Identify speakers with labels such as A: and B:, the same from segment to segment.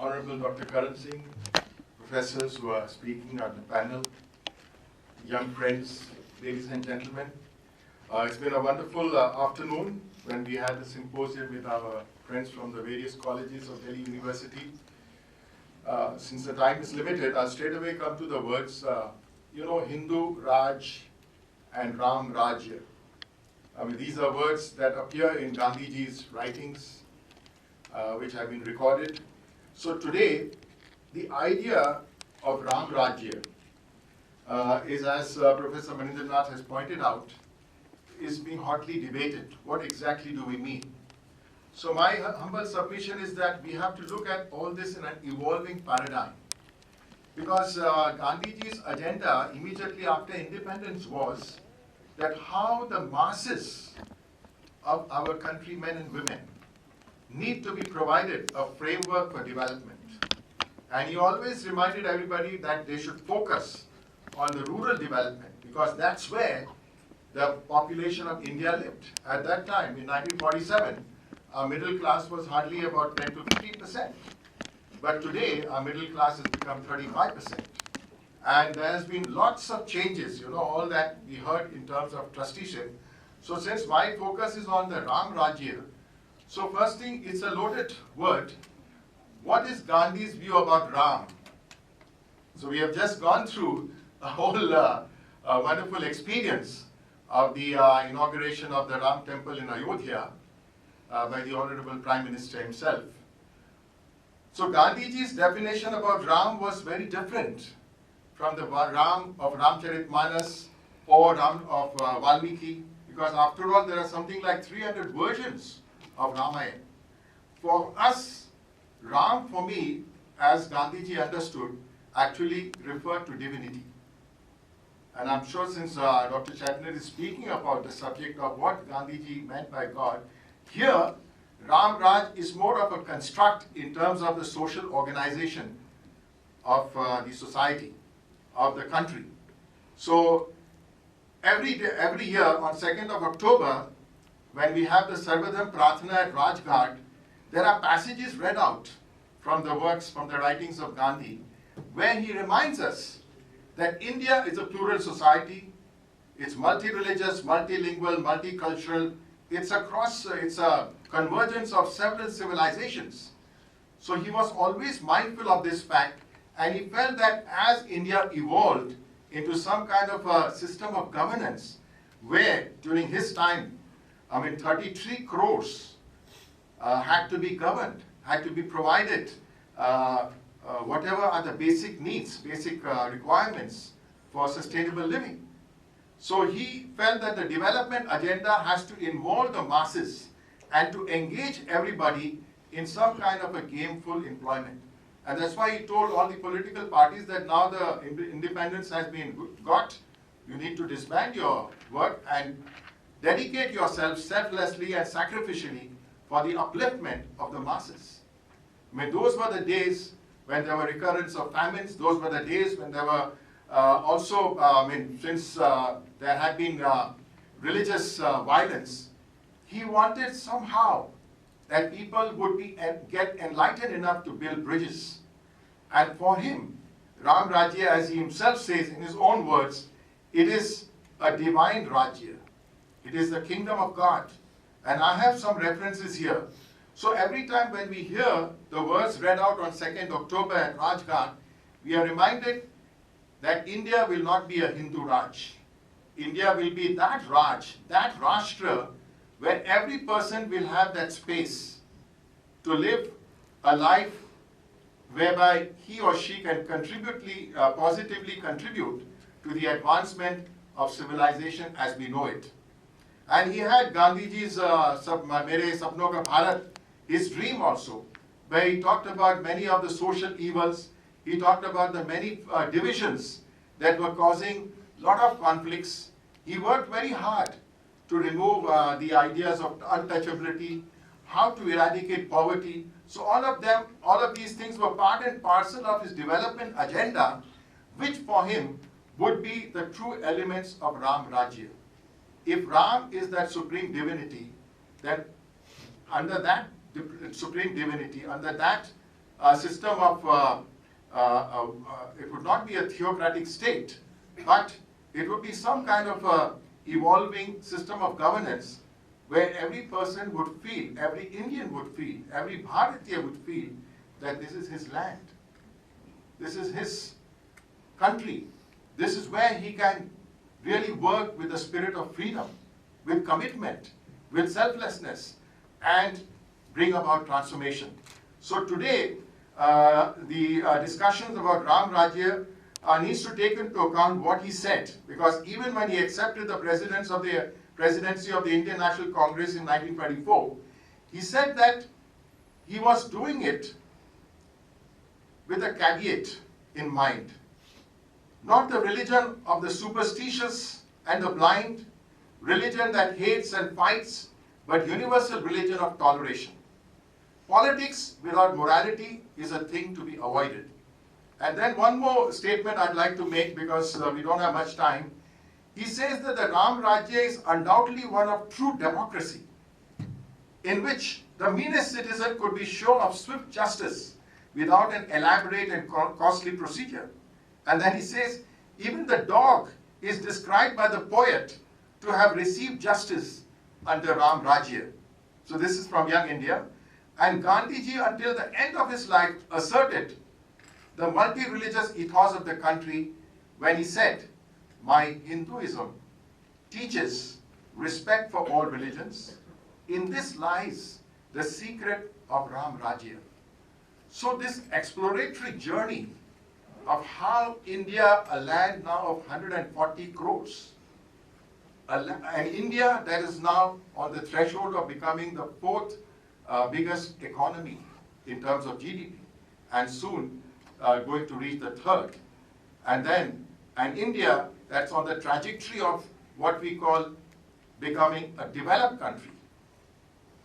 A: Honorable Dr. Karan Singh, professors who are speaking on the panel, young friends, ladies and gentlemen. It's been a wonderful afternoon when we had the symposium with our friends from the various colleges of Delhi University. Since the time is limited, I'll straight away come to the words, Hindu Raj and Ram Rajya. These are words that appear in Gandhiji's writings, which have been recorded. So today, the idea of Ram Rajya is, as Professor Manindranath has pointed out, is being hotly debated. What exactly do we mean? So my humble submission is that we have to look at all this in an evolving paradigm. Because Gandhiji's agenda immediately after independence was that how the masses of our countrymen and women need to be provided a framework for development. And he always reminded everybody that they should focus on the rural development because that's where the population of India lived. At that time, in 1947, our middle class was hardly about 10 to 15%. But today, our middle class has become 35%. And there has been lots of changes, all that we heard in terms of trusteeship. So since my focus is on the Ram Rajya, so first thing, it's a loaded word. What is Gandhi's view about Ram? So we have just gone through a whole wonderful experience of the inauguration of the Ram temple in Ayodhya by the Honorable Prime Minister himself. So Gandhiji's definition about Ram was very different from the Ram of Ramcharitmanas or Ram of Valmiki, because after all there are something like 300 versions of Ramayana. For us, Ram, for me, as Gandhiji understood, actually referred to divinity. And I'm sure since Dr. Chatner is speaking about the subject of what Gandhiji meant by God, here Ram Raj is more of a construct in terms of the social organization of the society, of the country. So every year on 2nd of October, when we have the Sarvadham Pratana at Rajghat, there are passages read out from the works, from the writings of Gandhi, where he reminds us that India is a plural society, it's multi-religious, multilingual, multicultural, it's a convergence of several civilizations. So he was always mindful of this fact, and he felt that as India evolved into some kind of a system of governance, where during his time, 33 crores had to be governed, had to be provided whatever are the basic needs, basic requirements for sustainable living. So he felt that the development agenda has to involve the masses and to engage everybody in some kind of a gameful employment. And that's why he told all the political parties that now the independence has been got, you need to disband your work and dedicate yourself selflessly and sacrificially for the upliftment of the masses. Those were the days when there were recurrence of famines. Those were the days when there were since there had been religious violence, he wanted somehow that people would get enlightened enough to build bridges. And for him, Ram Rajya, as he himself says in his own words, it is a divine Rajya. It is the kingdom of God. And I have some references here. So every time when we hear the words read out on 2nd October at Rajghat, we are reminded that India will not be a Hindu Raj. India will be that Raj, that Rashtra, where every person will have that space to live a life whereby he or she can positively contribute to the advancement of civilization as we know it. And he had Gandhiji's Mere Sapno Ka Bharat, his dream also, where he talked about many of the social evils. He talked about the many divisions that were causing a lot of conflicts. He worked very hard to remove the ideas of untouchability, how to eradicate poverty. So all of these things were part and parcel of his development agenda, which for him would be the true elements of Ram Rajya. If Ram is that supreme divinity, then under that supreme divinity, under that a system of, it would not be a theocratic state, but it would be some kind of evolving system of governance where every person would feel, every Indian would feel, every Bharatiya would feel that this is his land. This is his country. This is where he can really work with the spirit of freedom, with commitment, with selflessness, and bring about transformation. So today, the discussions about Ram Rajya needs to take into account what he said, because even when he accepted the presidency of the Indian National Congress in 1924, he said that he was doing it with a caveat in mind. Not the religion of the superstitious and the blind, religion that hates and fights, but universal religion of toleration. Politics without morality is a thing to be avoided. And then one more statement I'd like to make, because we don't have much time. He says that the Ram Rajya is undoubtedly one of true democracy, in which the meanest citizen could be sure of swift justice without an elaborate and costly procedure. And then he says, even the dog is described by the poet to have received justice under Ram Rajya. So this is from Young India. And Gandhiji, until the end of his life, asserted the multi-religious ethos of the country when he said, my Hinduism teaches respect for all religions. In this lies the secret of Ram Rajya. So this exploratory journey of how India, a land now of 140 crores, an India that is now on the threshold of becoming the fourth biggest economy in terms of GDP, and soon going to reach the third. And then an India that's on the trajectory of what we call becoming a developed country.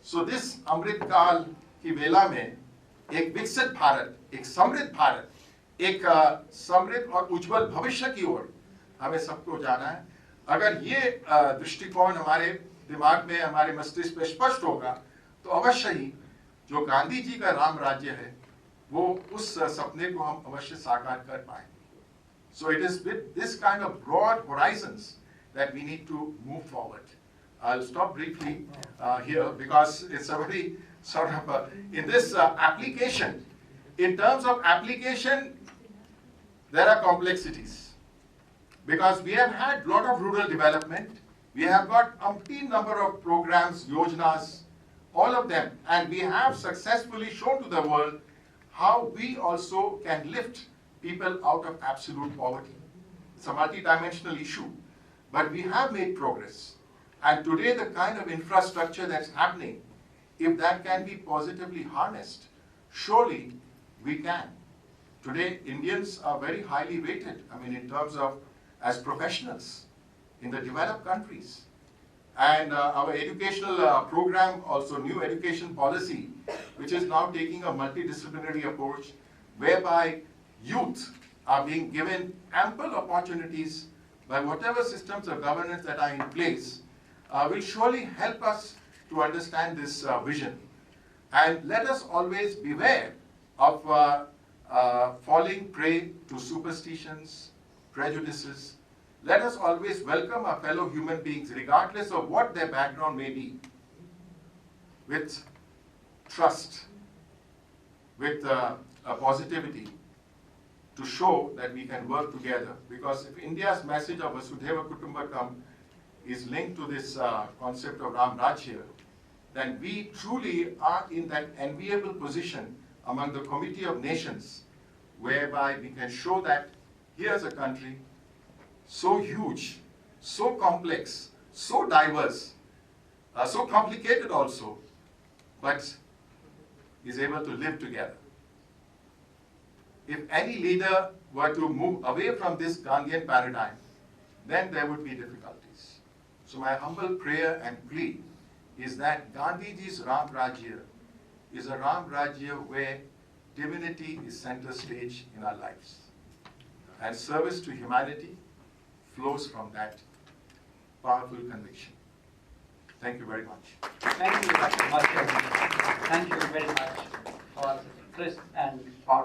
A: So this Amrit Kal ki Vela mein, एक विकसित भारत, एक समृद्ध भारत, एक समृद्ध और उज्जवल भविष्य की ओर हमें सबको जाना है. अगर ये दृष्टिकोण हमारे दिमाग में, हमारे मस्तिष्क में स्पष्ट होगा, तो अवश्य ही जो गांधी जी का राम राज्य है, वो उस सपने को हम अवश्य साकार कर पाएंगे. So it is with this kind of broad horizons that we need to move forward. I'll stop briefly here, because it's a very sort of in this application, in terms of application, there are complexities, because we have had a lot of rural development, we have got umpteen number of programs, yojanas, all of them, and we have successfully shown to the world how we also can lift people out of absolute poverty. It's a multi-dimensional issue, but we have made progress. And today the kind of infrastructure that's happening, if that can be positively harnessed, surely we can. Today, Indians are very highly rated, in terms of as professionals in the developed countries. And our educational program, also new education policy, which is now taking a multidisciplinary approach, whereby youth are being given ample opportunities by whatever systems of governance that are in place, will surely help us to understand this vision. And let us always beware of falling prey to superstitions, prejudices. Let us always welcome our fellow human beings, regardless of what their background may be, with trust, with a positivity, to show that we can work together. Because if India's message of Vasudhaiva Kutumbakam is linked to this concept of Ram Rajya, then we truly are in that enviable position among the Committee of Nations, whereby we can show that here's a country so huge, so complex, so diverse, so complicated also, but is able to live together. If any leader were to move away from this Gandhian paradigm, then there would be difficulties. So my humble prayer and plea is that Gandhiji's Ram Rajya is a Ram Rajya where divinity is center stage in our lives. And service to humanity flows from that powerful conviction. Thank you very much.
B: Thank you, Dr. Bhaskar. Thank you very much for crisp and powerful.